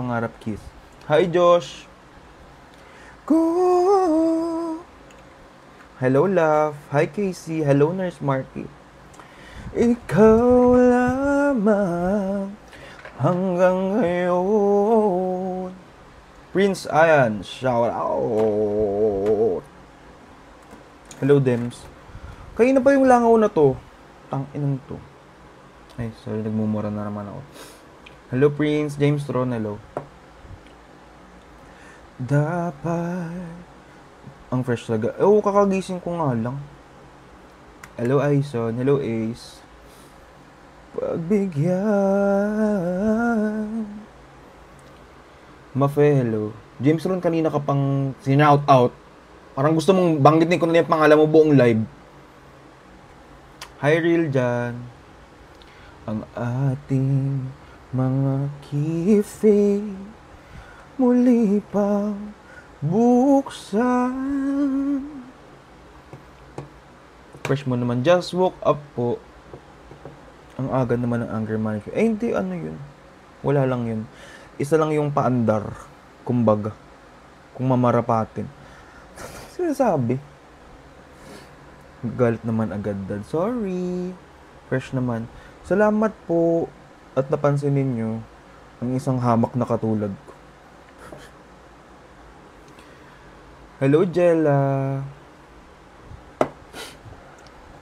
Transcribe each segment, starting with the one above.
pangarap kiss. Hi, Josh! Go! Hello, love. Hi, Casey. Hello, Nurse Marky. Ikaw lamang hanggang ngayon. Prince Ayan, shout out. Hello, Dems. Kayo na ba yung langaw na to? Tang-inang to. Ay, sorry, nagmumura na naman ako. Hello, Prince. James Tron, hello. Dapat ang fresh talaga. Kakagising ko nga lang. Hello, Aison. Hello, Ace. Pagbigyan. Mafe, hello. James Ron, kanina ka pang sinout out. Parang gusto mong banggitin ko na yung pangalan mo buong live. Hi, Real dyan. Ang ating mga kifi muli pang buksan. Fresh mo naman. Just woke up po. Ang aga naman ng anger management. Hindi, ano yun. Wala lang yun. Isa lang yung paandar. Kumbaga. Kung mamarapatin. Sinasabi. Galit naman agad dad. Sorry. Fresh naman. Salamat po. At napansin ninyo ang isang hamak na katulad ko. Hello, Jella.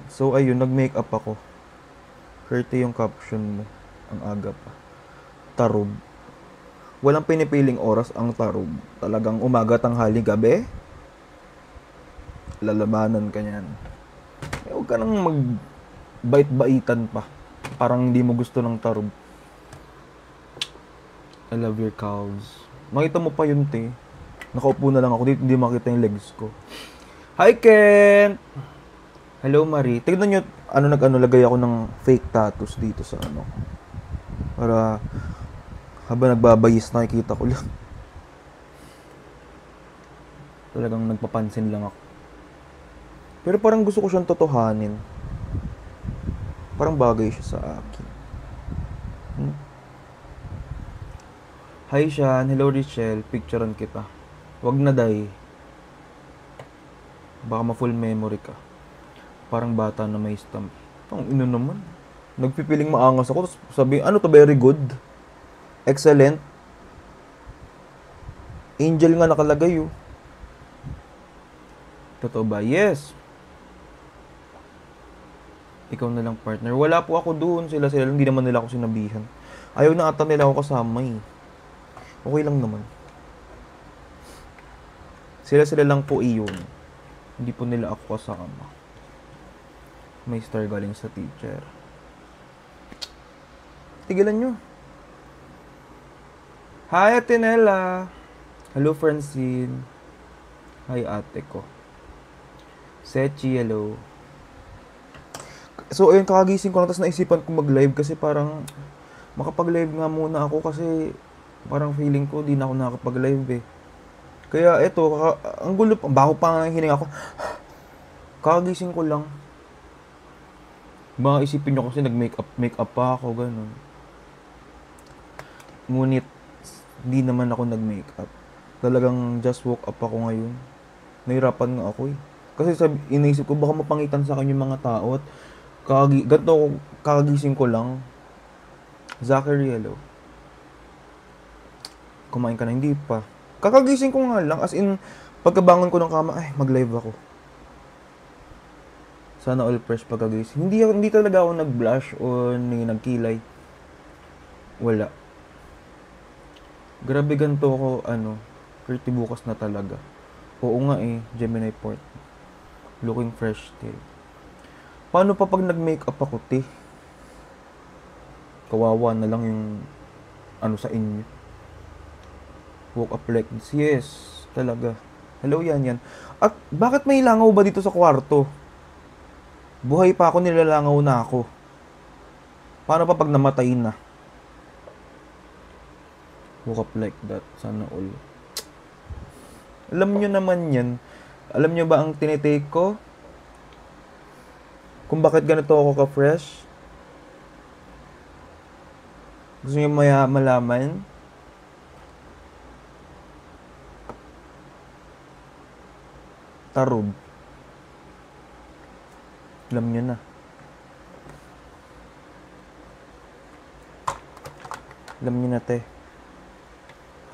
So, ayun. Nag-makeup ako. Curty yung caption mo. Ang aga pa. Tarog. Walang pinipiling oras ang tarog. Talagang umaga, tanghali, gabi. Lalabanan ka niyan. Huwag ka nang magbait-baitan pa. Parang hindi mo gusto ng tarog. I love your cows. Makita mo pa yun, te. Nakaupo na lang ako dito. Hindi makita yung legs ko. Hi, Ken! Hello, Marie. Tignan nyo, lagay ako ng fake tattoos dito sa para habang nagbabayis, nakikita ko lang. Talagang nagpapansin lang ako. Pero parang gusto ko siyang totohanin. Parang bagay siya sa akin. Hi, Sean. Hello, Richelle. Picturean kita. Wag na, day. Baka ma-full memory ka. Parang bata na may stamp. Ang ino naman. Nagpipiling maangas ako. Tapos sabi, ano to, very good. Excellent. Angel nga nakalagay, oh. Totoo ba? Yes. Ikaw na lang, partner. Wala po ako doon. Sila. Hindi naman nila ako sinabihan. Ayaw na ata nila ako kasama, eh. Okay lang naman. Sila lang po iyon. Hindi po nila ako kasama. May star galing sa teacher. Tigilan nyo. Hi, Ate Nella. Hello, Francine. Hi, ate ko. Sechi, hello. So, ayun, kakagising ko lang. Tapos naisipan ko mag-live kasi parang makapag-live nga muna ako kasi parang feeling ko di na ako nakakapag-live, eh. Kaya eto, ang gulo, baho pa nga hininga ko. Kakagising ko lang. Baka isipin nyo kasi nag-makeup pa ako, ganun. Ngunit, di naman ako nag-makeup. Talagang just woke up ako ngayon. Nahirapan nga ako, eh. Kasi iniisip ko, baka mapangitan sa akin yung mga tao. At ganito, kakagising ko lang. Zachary, hello. Kumain ka na? Hindi pa. Kakagising ko nga lang. As in, pagkabangon ko ng kama, ay, mag-live ako. Sana all fresh pagkagising. Hindi talaga ako nag-blush o nagkilay. Wala. Grabe ganito ako, pretty bukas na talaga. Oo nga, eh, Gemini Port. Looking fresh still. Paano pa pag nag-makeup ako, te? Kawawa na lang yung sa inyo. Woke up like this. Yes, talaga. Hello, yan. At bakit may langaw ba dito sa kwarto? Buhay pa ako, nilalangaw na ako. Paano pa pag namatay na? Woke up like that. Sana all. Alam nyo naman yan. Alam nyo ba ang tinitake ko? Kung bakit ganito ako ka-fresh? Gusto nyo malaman? Sarub. Alam nyo na. Alam nyo na, te.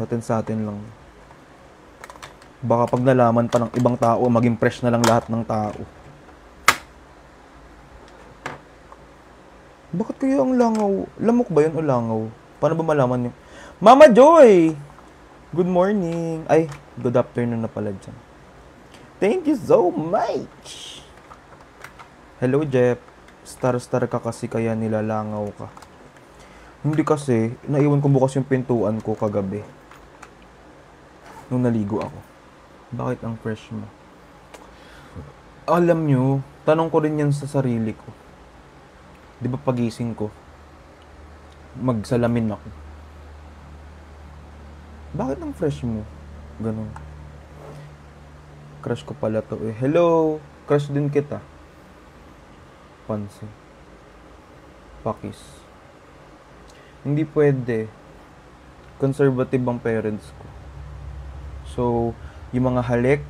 Sa atin lang. Baka pag nalaman pa ng ibang tao, maging fresh na lang lahat ng tao. Bakit kaya ang langaw? Lamok ba yun o langaw? Paano ba malaman yun? Mama Joy! Good morning. Ay, good afternoon na pala dyan. Thank you so much! Hello, Jeff. Star-star ka kasi kaya nilalangaw ka. Hindi kasi, naiwan ko bukas yung pintuan ko kagabi. Nung naligo ako. Bakit ang fresh mo? Alam nyo, tanong ko rin yan sa sarili ko. Di ba pagising ko, magsalamin ako. Bakit ang fresh mo? Ganun. Crush ko pala to eh. Hello! Crush din kita. Pansin. Pakis. Hindi pwede. Conservative ang parents ko. So, yung mga halik,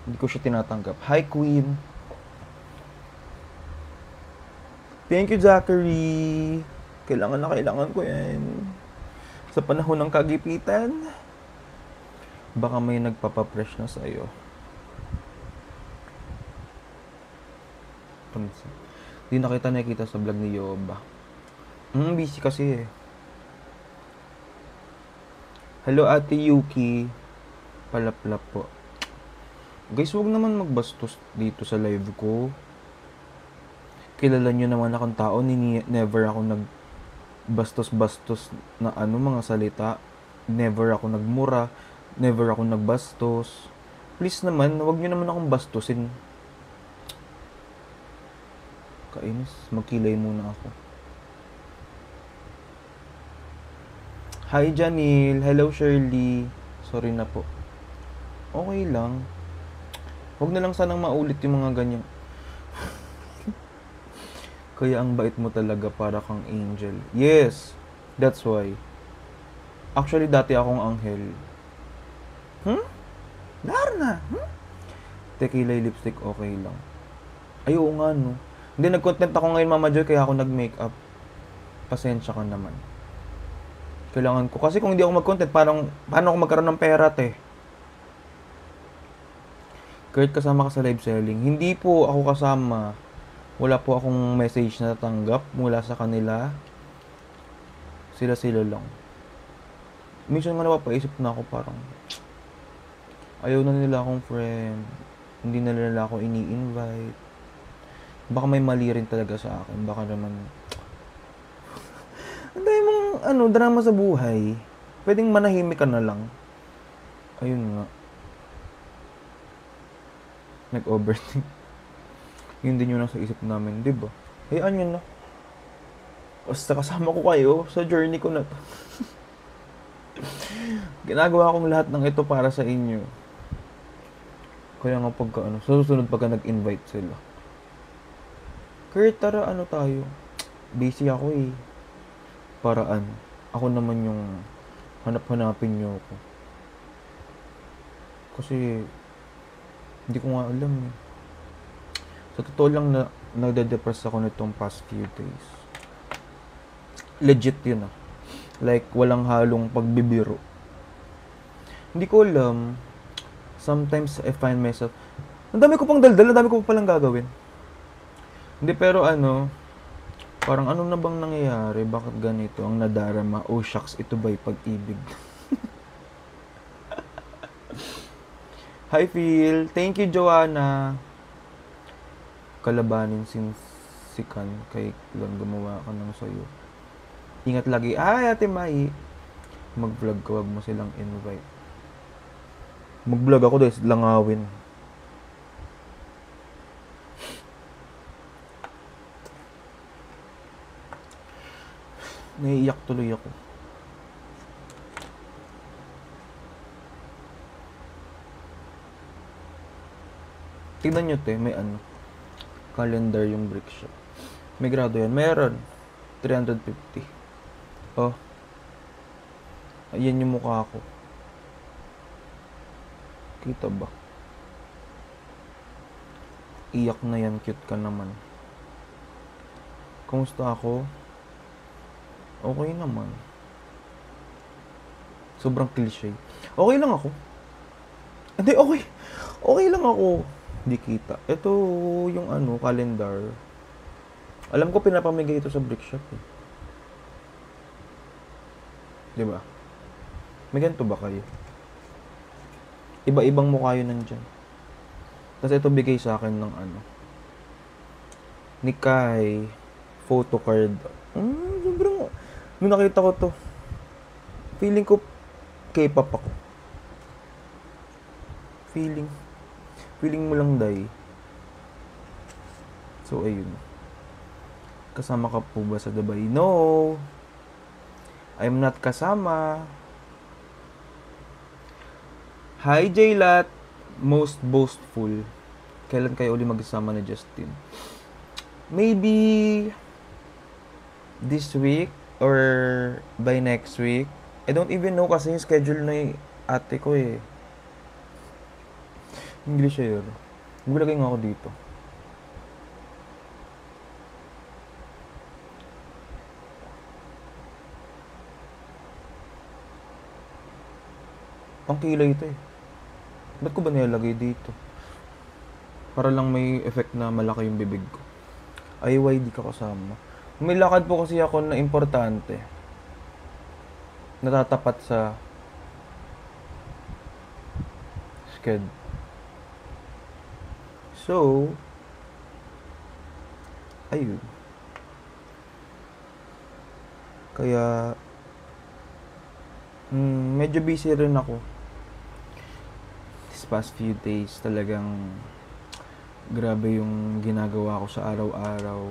hindi ko siya tinatanggap. Hi, Queen! Thank you, Zachary! Kailangan na kailangan ko yan. Sa panahon ng kagipitan, baka may nagpapapresh na sa'yo. Hindi na kita nakikita sa vlog ni Yoba. Busy kasi eh. Hello, Ate Yuki. Palaplap po. Guys, huwag naman magbastos dito sa live ko. Kilala nyo naman akong tao, never ako nagbastos-bastos na mga salita. Never ako nagmura. Never ako nagbastos. Please naman, huwag nyo naman akong bastusin. Kainis, magkilay muna ako. Hi, Janil. Hello, Shirley. Sorry na po. Okay lang. Huwag na lang sanang maulit yung mga ganyan. Kaya ang bait mo talaga, para kang angel. Yes, that's why. Actually, dati akong anghel. Darna? Tequila lipstick, okay lang. Ay, oo nga, no. Hindi, nag-content ako ngayon, Mama Joy, kaya ako nag-makeup. Pasensya ka naman. Kailangan ko. Kasi kung hindi ako mag-content, paano ako magkaroon ng pera, te? Kurt, kasama ka sa live selling. Hindi po ako kasama. Wala po akong message na natanggap mula sa kanila. Sila lang. Minsan nga napapaisip na ako, parang ayaw na nila akong friend. Hindi na nila ako ini-invite. Baka may mali rin talaga sa akin. Baka naman ang dami mong drama sa buhay. Pwedeng manahimik ka na lang. Ayun nga. Nag-overthink. Yun din yun sa isip namin, di ba? Hayaan yun na. Basta kasama ko kayo sa journey ko na to. Ginagawa kong lahat ng ito para sa inyo. Kaya nga pagka sa susunod pagka nag-invite sila. Kurt, tara tayo. Busy ako eh. Paraan. Ako naman yung hanap-hanapin nyo ako. Kasi hindi ko nga alam eh. Sa totoo lang na nagde-depress ako nitong past few days. Legit yun ah. Like, walang halong pagbibiro. Hindi ko alam. Sometimes I find myself, ang dami ko pang daldal, ang dami ko pa palang gagawin. Hindi, pero parang ano na bang nangyayari? Bakit ganito ang nadarama? Oh shucks, ito ba'y pag-ibig? Hi Phil, thank you Joanna. Kalabanin sinsikan kay lang gumawa ka ng sayo. Ingat lagi. Ay, Ate Mai. Mag-vlog ka, wag mo silang invite. Mag-vlog ako dahil langawin. Naiiyak tuloy ako. Tignan nyo te, may calendar yung brick shop. May grado yan. Meron. 350. Oh. Ayan yung mukha ko. Kita ba? Iyak na yan, cute ka naman. Kumusta ako? Okay naman. Sobrang cliche. Okay lang ako. Hindi, okay. Okay lang ako. Hindi kita. Ito yung calendar. Alam ko pinapamigay ito sa brick shop eh. Diba? May ganito ba kayo? Iba-ibang mukha yun nandyan. Tapos ito bigay sa akin ng ni Kai. Photo card. Sobrang, nung nakita ko to, feeling ko K-pop ako. Feeling mo lang, Day. So, ayun. Kasama ka po ba sa Dubai? No! I'm not kasama. Hi, Jaylat. Most boastful. Kailan kayo uli magsama ni Justin? Maybe this week or by next week. I don't even know kasi yung schedule na yung ate ko eh. English yun. Maglagay nga ako dito. Pang kilay ito eh. Ba't ko ba nilagay dito? Para lang may effect na malaki yung bibig ko. Ay, why di ka kasama? May lakad po kasi ako na importante. Natatapat sa sked. So, ayun. Kaya, medyo busy rin ako. This past few days, talagang grabe yung ginagawa ko sa araw-araw.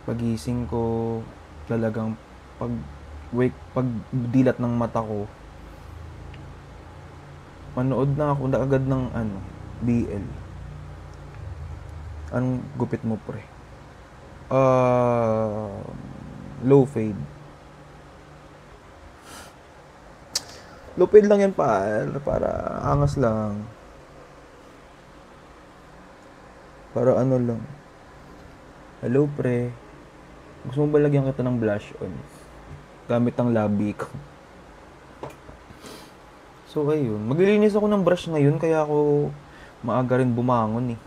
Pagising ko, talagang pag dilat ng mata ko, manood na ako agad ng BL. Anong gupit mo, pre? Low fade. Low fade lang yan, para angas lang. Para lang. Hello, pre. Gusto mo ba lagyan kita ng blush on? Gamit ang labi ko. So, ayun. Maglilinis ako ng brush ngayon, kaya ako maaga rin bumangon eh.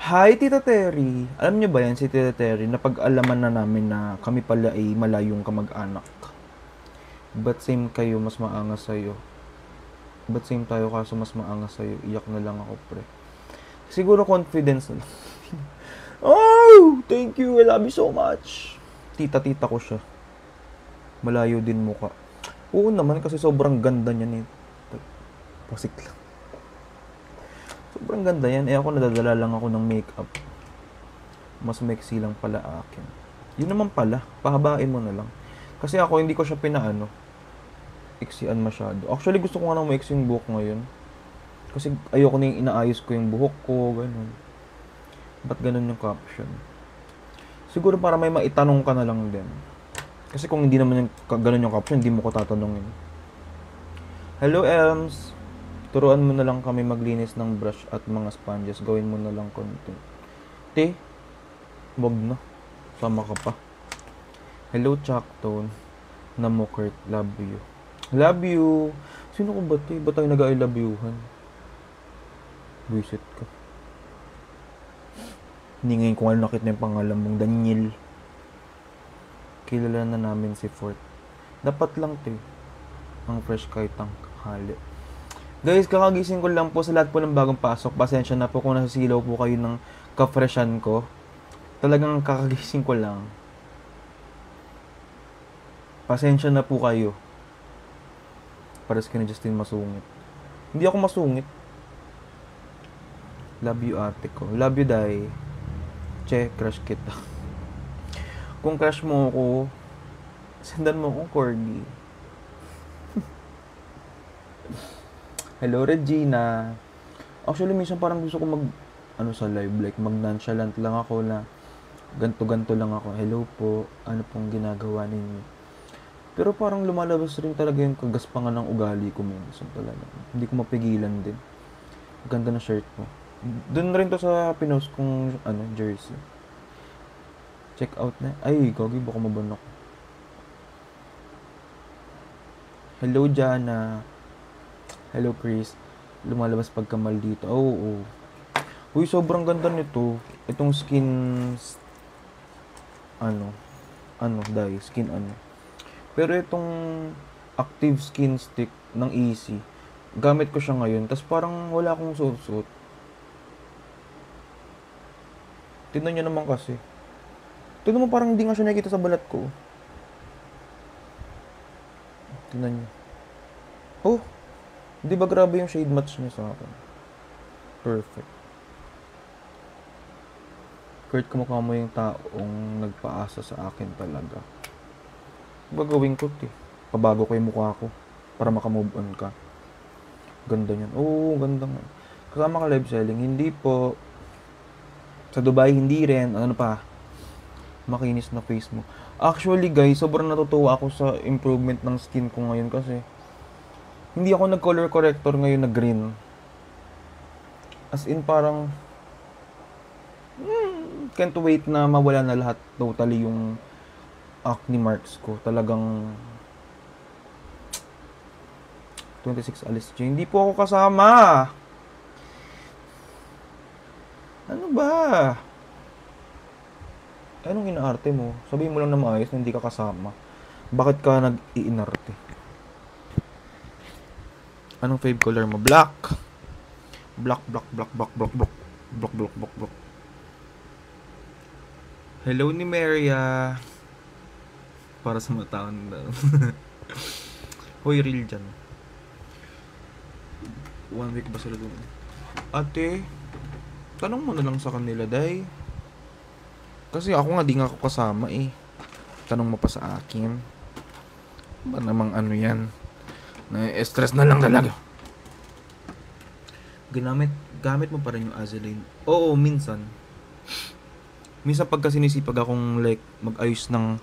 Hi, Tita Terry. Alam niyo ba yan, si Tita Terry, napag-alaman na namin na kami pala ay malayong kamag-anak. But same kayo, mas maangas sa'yo. But same tayo, kaso mas maangas sa'yo. Iyak na lang ako, pre. Siguro confidence na lang. Oh! Thank you! I love you so much! Tita-tita ko siya. Malayo din mukha. Oo naman, kasi sobrang ganda niya eh. Pasik lang. Sobrang ganda yan. Ako nadadala lang ako ng makeup. Mas maiksi lang pala akin. Yun naman pala. Pahabain mo na lang. Kasi ako hindi ko siya iksian masyado. Actually gusto ko nga nang maiksi yung buhok ngayon. Kasi ayoko na yung inaayos ko yung buhok ko. Ganun. Ba't ganun yung caption? Siguro para may maitanong ka na lang din. Kasi kung hindi naman yung ganun yung caption, hindi mo ko tatanungin. Hello, Elms. Turuan mo na lang kami maglinis ng brush at mga sponges. Gawin mo na lang content. Wag na. Sama ka pa. Hello, Chacktone. Namokert. Love you. Love you. Sino ko ba, te? Ba't tayo nag-I love you-han? Visit ka. Hindi ngayon kung ano nakita na yung pangalan mong Daniel. Kilala na namin si Fort. Dapat lang, te. Ang fresh kahit ang hali. Guys, kakagising ko lang po sa lahat po ng bagong pasok. Pasensya na po kung nasisilaw po kayo ng ka-freshan ko. Talagang kakagising ko lang. Pasensya na po kayo. Pares ka ni Justin masungit. Hindi ako masungit. Love you, ate ko. Love you, Day. Che, crush kita. Kung crush mo ako, sendan mo akong corgi. Hello, Regina. Actually, minsan parang gusto ko sa live, like mag-nonchalant lang ako na ganto-ganto lang ako. Hello po, ano pong ginagawa ninyo? Pero parang lumalabas rin talaga yung kagaspangan ng ugali ko minsan talaga. Hindi ko mapigilan din. Ganda ng shirt mo. Doon rin to sa pinost kong jersey. Check out na. Ay, gogi, baka mabanok. Hello, Jana. Hello, Chris. Lumalabas pagka maldito. Oo, oo. Uy, sobrang ganda nito. Itong skin, ano, dye, skin Pero itong active skin stick ng Easy, gamit ko siya ngayon, tas parang wala akong suot-suot. Tignan nyo naman kasi. Tignan mo, parang hindi nga siya nakikita sa balat ko. Tignan nyo. Oh, di ba grabe yung shade match niya sa akin? Perfect. Kurt, kumukha mo yung taong nagpaasa sa akin talaga. Diba gawin ko, pabago ko yung mukha ko para makamove on ka. Ganda niyan. Oo, ganda nga. Kasama ka live selling? Hindi po. Sa Dubai, hindi rin. Ano pa? Makinis na face mo. Actually, guys, sobrang natutuwa ako sa improvement ng skin ko ngayon kasi hindi ako nag-color corrector ngayon na green. As in, parang can't wait na mawala na lahat totally yung acne marks ko. Talagang 26 alis J. Hindi po ako kasama. Ano ba? Anong inaarte mo? Sabihin mo lang na maayos na hindi ka kasama. Bakit ka nag-iinarte? Anong fave color mo? Black. Black, black, black, black, black, black. Black, black, black, black. Hello ni Maria. Para sa mga taon na. Hoy, real dyan. 1 week ba sila dun? Ate, tanong mo na lang sa kanila, day. Kasi ako nga, di nga ako kasama eh. Tanong mo pa sa akin. Ba namang ano yan? Na-stress na lang talaga. Gamit mo pa rin yung Azeline. Oo, minsan. Minsan pagka sinisipag akong like mag-ayos ng...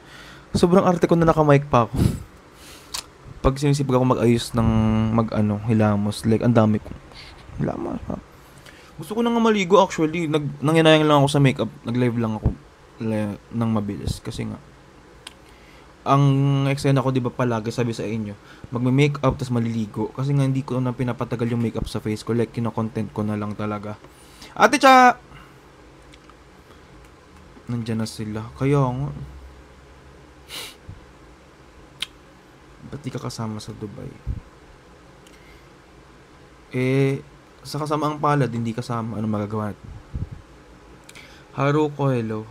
Sobrang arte ko na naka-mic pa ako. Pag sinisipag ako mag-ayos ng hilamos, like ang dami ko. Hilamos pa. Gusto ko na nga maligo actually. Nanginayang lang ako sa makeup. Nag-live lang ako ng mabilis. Kasi nga, ang eksena ko, di ba palagi sabi sa inyo, magme-makeup tas maliligo. Kasi nga hindi ko na pinapatagal yung makeup sa face ko. Like, kino-content ko na lang talaga. Ate Cha! Nandyan na sila. Kaya nga. Ba't di ka kasama sa Dubai? Sa kasamaang palad, hindi kasama. Ano magagawa natin? Haruko, hello.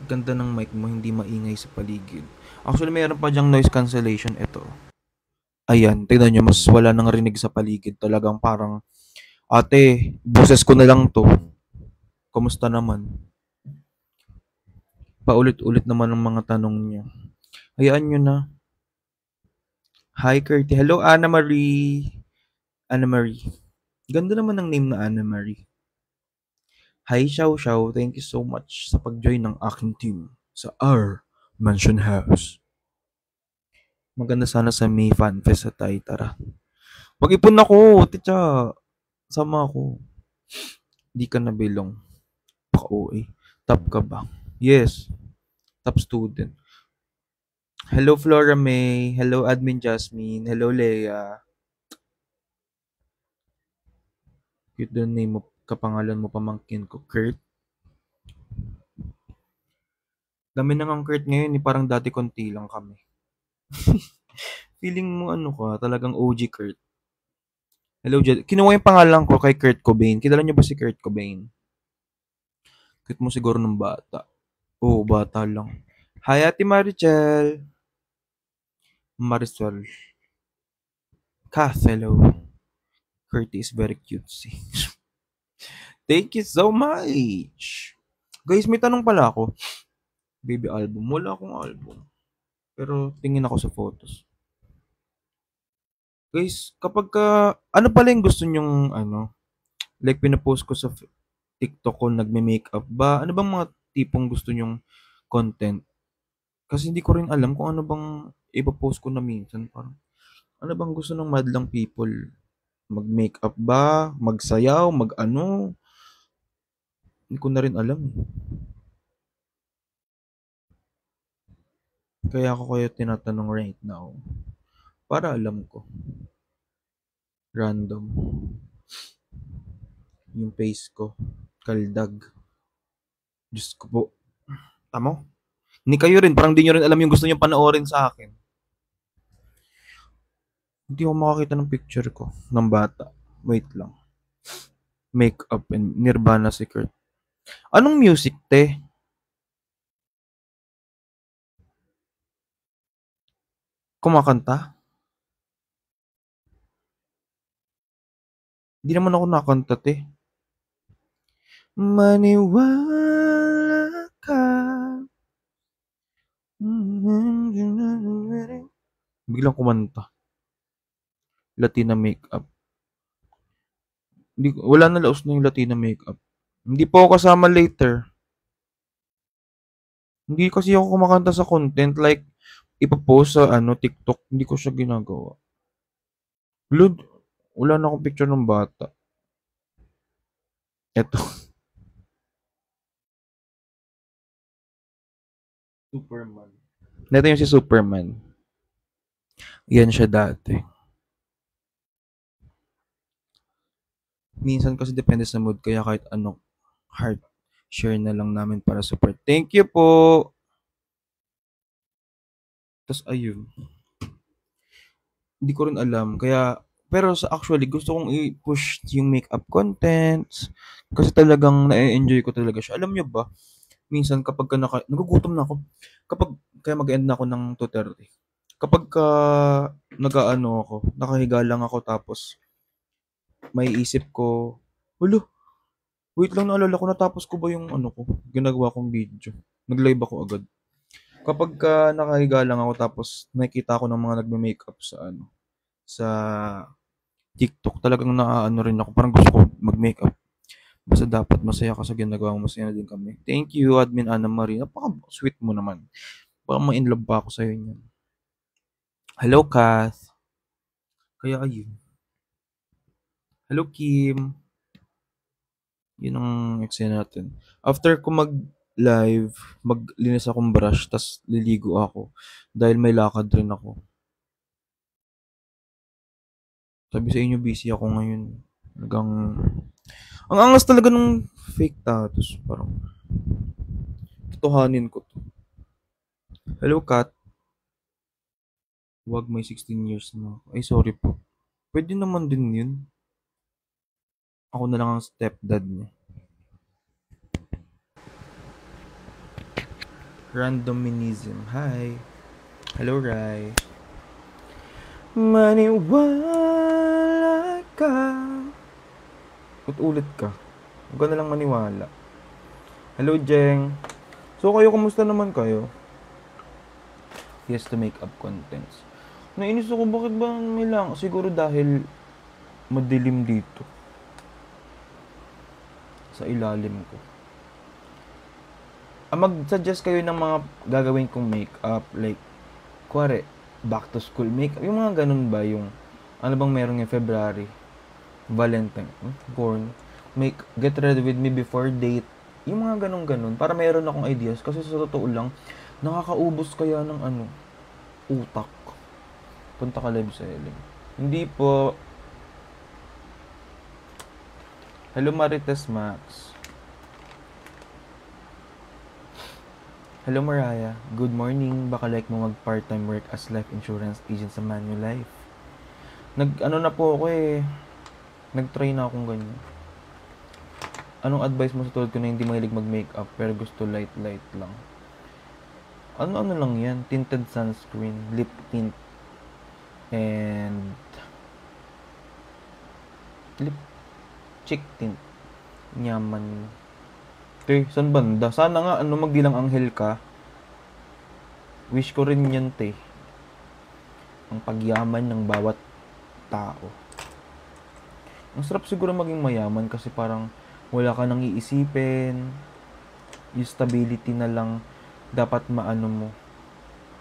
Ganda ng mic mo, hindi maingay sa paligid. Actually, mayroon pa dyang noise cancellation. Ito. Ayan, tignan nyo, mas wala nang rinig sa paligid. Talagang parang, ate, boses ko na lang to. Kumusta naman? Paulit-ulit naman ang mga tanong niya. Hayaan nyo na. Hi, Curty. Hello, Anna Marie. Anna Marie. Ganda naman ng name na Anna Marie. Hi, Xiao Xiao. Thank you so much sa pag-join ng aking team sa R Mansion House. Maganda sana sa May Fan Fest sa tayo. Tara. Mag-ipon ako, titsa. Sama ako. Di ka nabilong. Paka-OA. Top ka ba? Yes. Top student. Hello, Flora May. Hello, Admin Jasmine. Hello, Leia. Cute the name mo, kapangalan mo pamangkin ko, Kurt. Dami na ngang Kurt ngayon, parang dati konti lang kami. Feeling mo ka, talagang OG Kurt. Hello, Jed. Kinuha yung pangalan ko kay Kurt Cobain. Kilala niyo ba si Kurt Cobain? Cute mo siguro ng bata. Oo, bata lang. Hi, Ate Marichel. Marisol. Kath, hello. Kurt is very cutesy. Thank you so much. Guys, may tanong pala ako. Baby album. Wala akong album. Pero tingin ako sa photos. Guys, kapag ano pala yung gusto nyong like pinapost ko sa TikTok ko, nagme-makeup ba? Ano bang mga tipong gusto nyong content? Kasi hindi ko rin alam kung ano bang ipopost ko na minsan. Parang, ano bang gusto ng madlang people Mag-makeup ba? Magsayaw? Mag-ano? Hindi ko na rin alam eh. Kaya ako kayo tinatanong right now. Para alam ko. Random. Yung face ko. Kaldag. Diyos ko po. Tamo? Hindi kayo rin. Parang di nyo rin alam yung gusto nyo panoorin sa akin. Hindi ako makakita ng picture ko. Ng bata. Wait lang. Makeup and Nirvana Secret. Anong music, te? Kumakanta? Hindi naman ako nakanta, te. Maniwala ka. Biglang kumanta. Latina makeup. Wala na laos na yung Latina makeup. Hindi po ako kasama later. Hindi kasi ako kumakanta sa content like ipapost sa TikTok. Hindi ko siya ginagawa. Lord, wala na akong picture ng bata. Eto. Superman. Ito yung si Superman. Yan siya dati. Minsan kasi depende sa mood kaya kahit ano heart share na lang namin para support. Thank you po. Tapos ayun. Hindi ko rin alam kaya pero sa actually gusto kong i-push yung makeup contents kasi talagang na-enjoy ko talaga siya. Alam niyo ba, minsan kapag nagugutom na ako, kapag kaya mag-end na ako ng 2:30. Kapag nag-aano ako, nakahiga lang ako tapos may isip ko, "Hala, wait lang naalala ko natapos ko ba yung ginagawa kong video." Nag-live ako agad. Kapagka nakahiga lang ako tapos nakikita ko ng mga nagme-makeup sa TikTok, talagang naaano rin ako, parang gusto ko mag-makeup. Basta dapat masaya ka sa ginagawa mo, masaya na din kami. Thank you, Admin Ana Marie. Napaka-sweet mo naman. Baka ma-inlove pa ako sa'yo niyan. Hello, Kath. Kaya ayun. Hello, Kim. Yun ang eksena natin. After ko mag-live, maglinis akong brush, tas liligo ako. Dahil may lakad rin ako. Sabi sa inyo, busy ako ngayon. Talagang, ang angas talaga ng fake tattoos. Parang, tutuhanin ko to. Hello, Kat. Wag, may 16 years na ako. Ay, sorry po. Pwede naman din yun. Ako na lang ang stepdad niya. Randominism. Hi. Hello, Rai. Maniwala ka. Ulit ka. Huwag ka na lang maniwala. Hello, Jeng. So, kayo, kumusta naman kayo? Yes, to make up contents. Nainis ako, bakit ba may lang? Siguro dahil madilim dito. Sa ilalim ko. Mag-suggest kayo ng mga gagawin kong makeup. Like, kuwari, back to school makeup. Yung mga ganun ba? Yung, ano bang meron ng February? Valentine. Born. Get ready with me before date. Yung mga ganun-ganun. Para meron akong ideas. Kasi sa totoo lang, nakakaubos kaya ng utak. Punta ka live selling. Hindi po. Hello, Marites Max. Hello, Mariah. Good morning. Baka like mo mag part-time work as life insurance agent sa Manulife. Na po ako eh. Nag-try na akong ganyan. Anong advice mo sa tulad ko na hindi mahilig mag-makeup pero gusto light-light lang? Ano lang yan? Tinted sunscreen, lip tint, and lip cheek tint. Nyaman. Okay, saan banda? Sana nga magdilang anghel ka. Wish ko rin yan, te. Ang pagyaman ng bawat tao. Ang sarap siguro maging mayaman kasi parang wala ka nang iisipin. Yung stability na lang dapat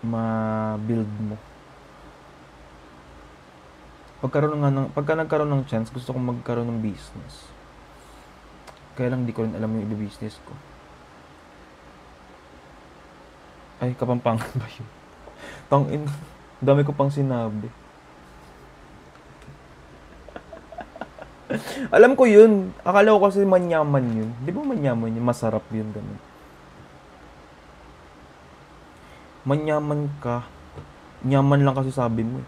ma-build mo. Pagka nagkaroon ng chance, gusto kong magkaroon ng business. Kaya lang di ko rin alam yung i-business ko. Ay, Kapampangan ba yun? Tangin, dami ko pang sinabi. Alam ko yun. Akala ko kasi manyaman yun. Di ba manyaman yun? Masarap yun. Ganun. Manyaman ka. Nyaman lang kasi sabi mo.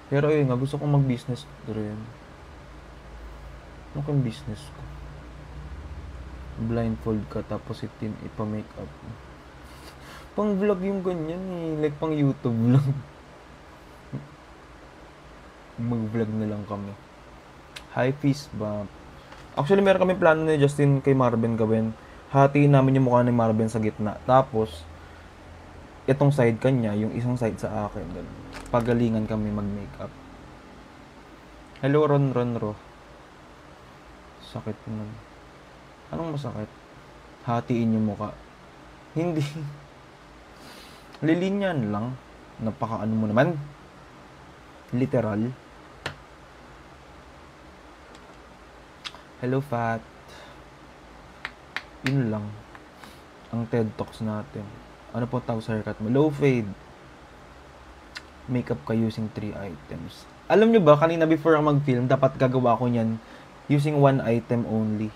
Pero yun nga, gusto kong mag-business rin. Ano kang business ko? Blindfold ka tapos ipa-make up. Pang vlog yung ganyan eh. Like pang YouTube lang. Mag-vlog na lang kami. Hi, Fist Bump. Actually, meron kami plano ni Justin kay Marvin gawin. Hatiin namin yung mukha ni Marvin sa gitna. Tapos, itong side kanya, yung isang side sa akin. Ganun. Pagalingan kami mag-makeup. Hello, Ron. Sakit naman. Anong masakit? Hatiin yung mukha. Hindi. Lilinyan lang. Napaka-ano mo naman. Literal. Hello, Fat. Yun lang. Ang TED Talks natin. Ano po tawag sa haircut mo? Low fade. Makeup ka using 3 items. Alam nyo ba, kanina before ako mag-film, dapat gagawa ko niyan using 1 item only.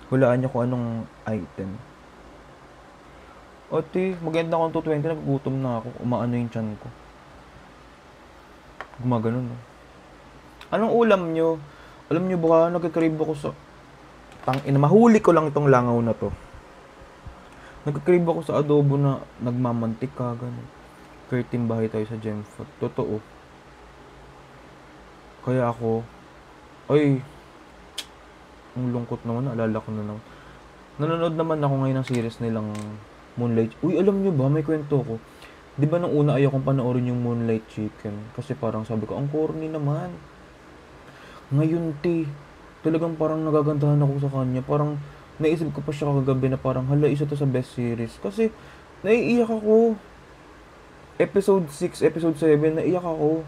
Hulaan nyo kung anong item. Ate, maganda akong 220, nagugutom na ako. Umaano yung tiyan ko. Gumaganon, no? Anong ulam nyo? Alam nyo ba, nagkakrave ako sa... Tangina, mahuli ko lang itong langaw na to. Nagkakrave ako sa adobo na nagmamantika, gano'n. Curtain bahay tayo sa Gemfort. Totoo. Kaya ako... Ay... Ang lungkot naman, naalala ko na naman. Nanonood naman ako ngayon ng series nilang Moonlight. Uy, alam nyo ba, may kwento ko. Di ba nung una ayaw kong panoorin yung Moonlight Chicken? Kasi parang sabi ko, ang corny naman. Ngayon, talagang parang nagagandahan ako sa kanya. Parang naisip ko pa siya kagabi na parang, hala, isa to sa best series. Kasi naiiyak ako. Episode 6, episode 7, naiyak ako.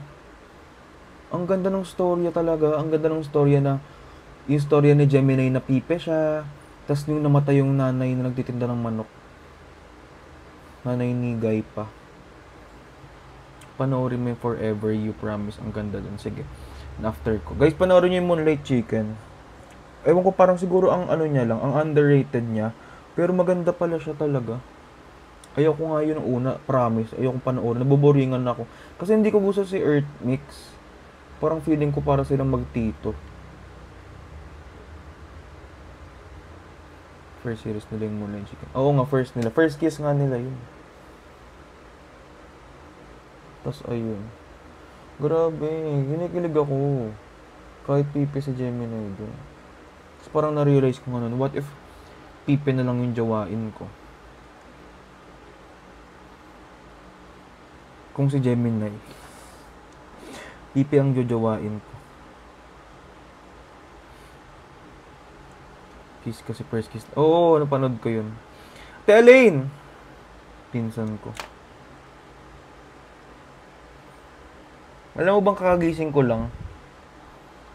Ang ganda ng storya talaga. Ang ganda ng storya na, yung storya ni Gemini na pipe siya. Tapos yung namatay yung nanay na nagtitinda ng manok. Nanay ni Guy pa. Panoorin mo yung Forever You Promise. Ang ganda dun. Sige. After ko. Guys, panoorin nyo yung Moonlight Chicken. Ewan ko, parang siguro ang ano niya lang, ang underrated niya. Pero maganda pala siya talaga. Ayoko nga yun una, promise. Ayoko panoorin. Naboboringan ako. Kasi hindi ko gusto si Earth Mix. Parang feeling ko para silang magtito. First series nila yung Moonlight Chicken. Oo nga, first nila. First kiss nga nila yun. Tapos ayun. Grabe, ginikilig ako. Kahit pipi sa Gemini doon. Tapos parang na-realize ko nga nun, what if pipi na lang yung jawain ko? Kung si Gemini, pipi ang jojowain ko. Kiss kasi first kiss. Oo, napanood ko yun. Ate pinsan ko. Alam mo bang kakagising ko lang?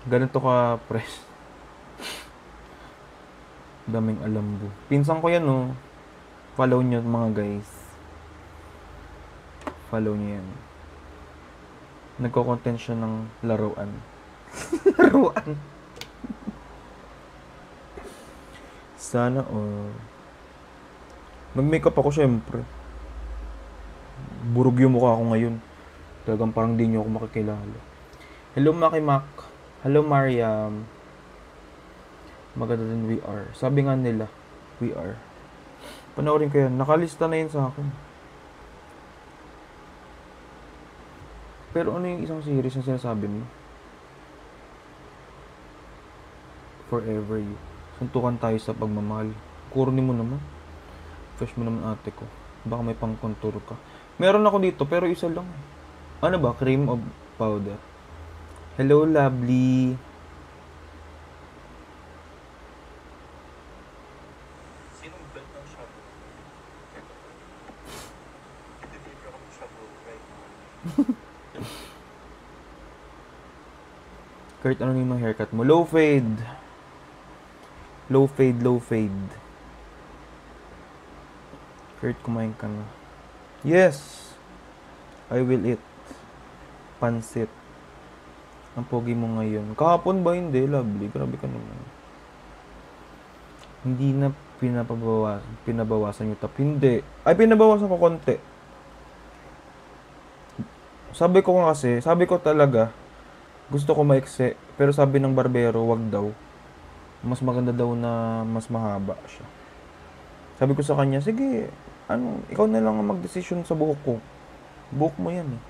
Ganito ka press. Daming alambo. Pinsan ko yan, oh. Follow nyo mga guys. Follow nyo yan. Nagko-content siya ng laruan. Laruan. Sana all. Nag-makeup ako syempre. Burog yung mukha ko ngayon. Talagang parang di nyo ako makikilala. Hello Maki Mac. Hello Mariam. Maganda din we are. Sabi nga nila, we are. Panoorin ko yan. Nakalista na yun sa akin. Pero ano yung isang series na sinasabi mo? Forever You. Suntukan tayo sa pagmamahal. Corny mo naman. Fresh mo naman ate ko. Baka may pang-contour ka. Meron ako dito pero isa lang. Ano ba? Cream of powder. Hello, lovely. Sinong bet ng shabu? Deliver ako ng shabu right now. Kurt, ano yung haircut mo? Low fade. Low fade, low fade. Kurt, kumain ka na. Yes! I will eat. Pansit. Ang pogi mo ngayon. Kahapon ba hindi? Lovely. Grabe ka naman. Hindi na pinabawasan yung tap. Hindi. Ay, pinabawasan ko konti. Sabi ko talaga, gusto ko maikse. Pero sabi ng barbero, wag daw. Mas maganda daw na mas mahaba siya. Sabi ko sa kanya, sige, ikaw na lang ang mag-desisyon sa buhok ko. Buhok mo yan eh.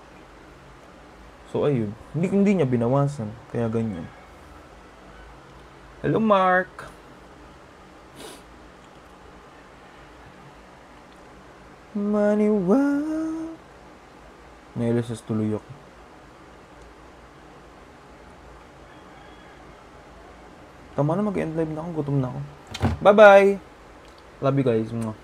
So, ayun. Hindi niya binawasan. Kaya ganyan. Hello, Mark. Maniwala. Nailasas tuloy ako. Tama na, mag-end live na ako. Gutom na ako. Bye-bye. Love you guys. Mwah.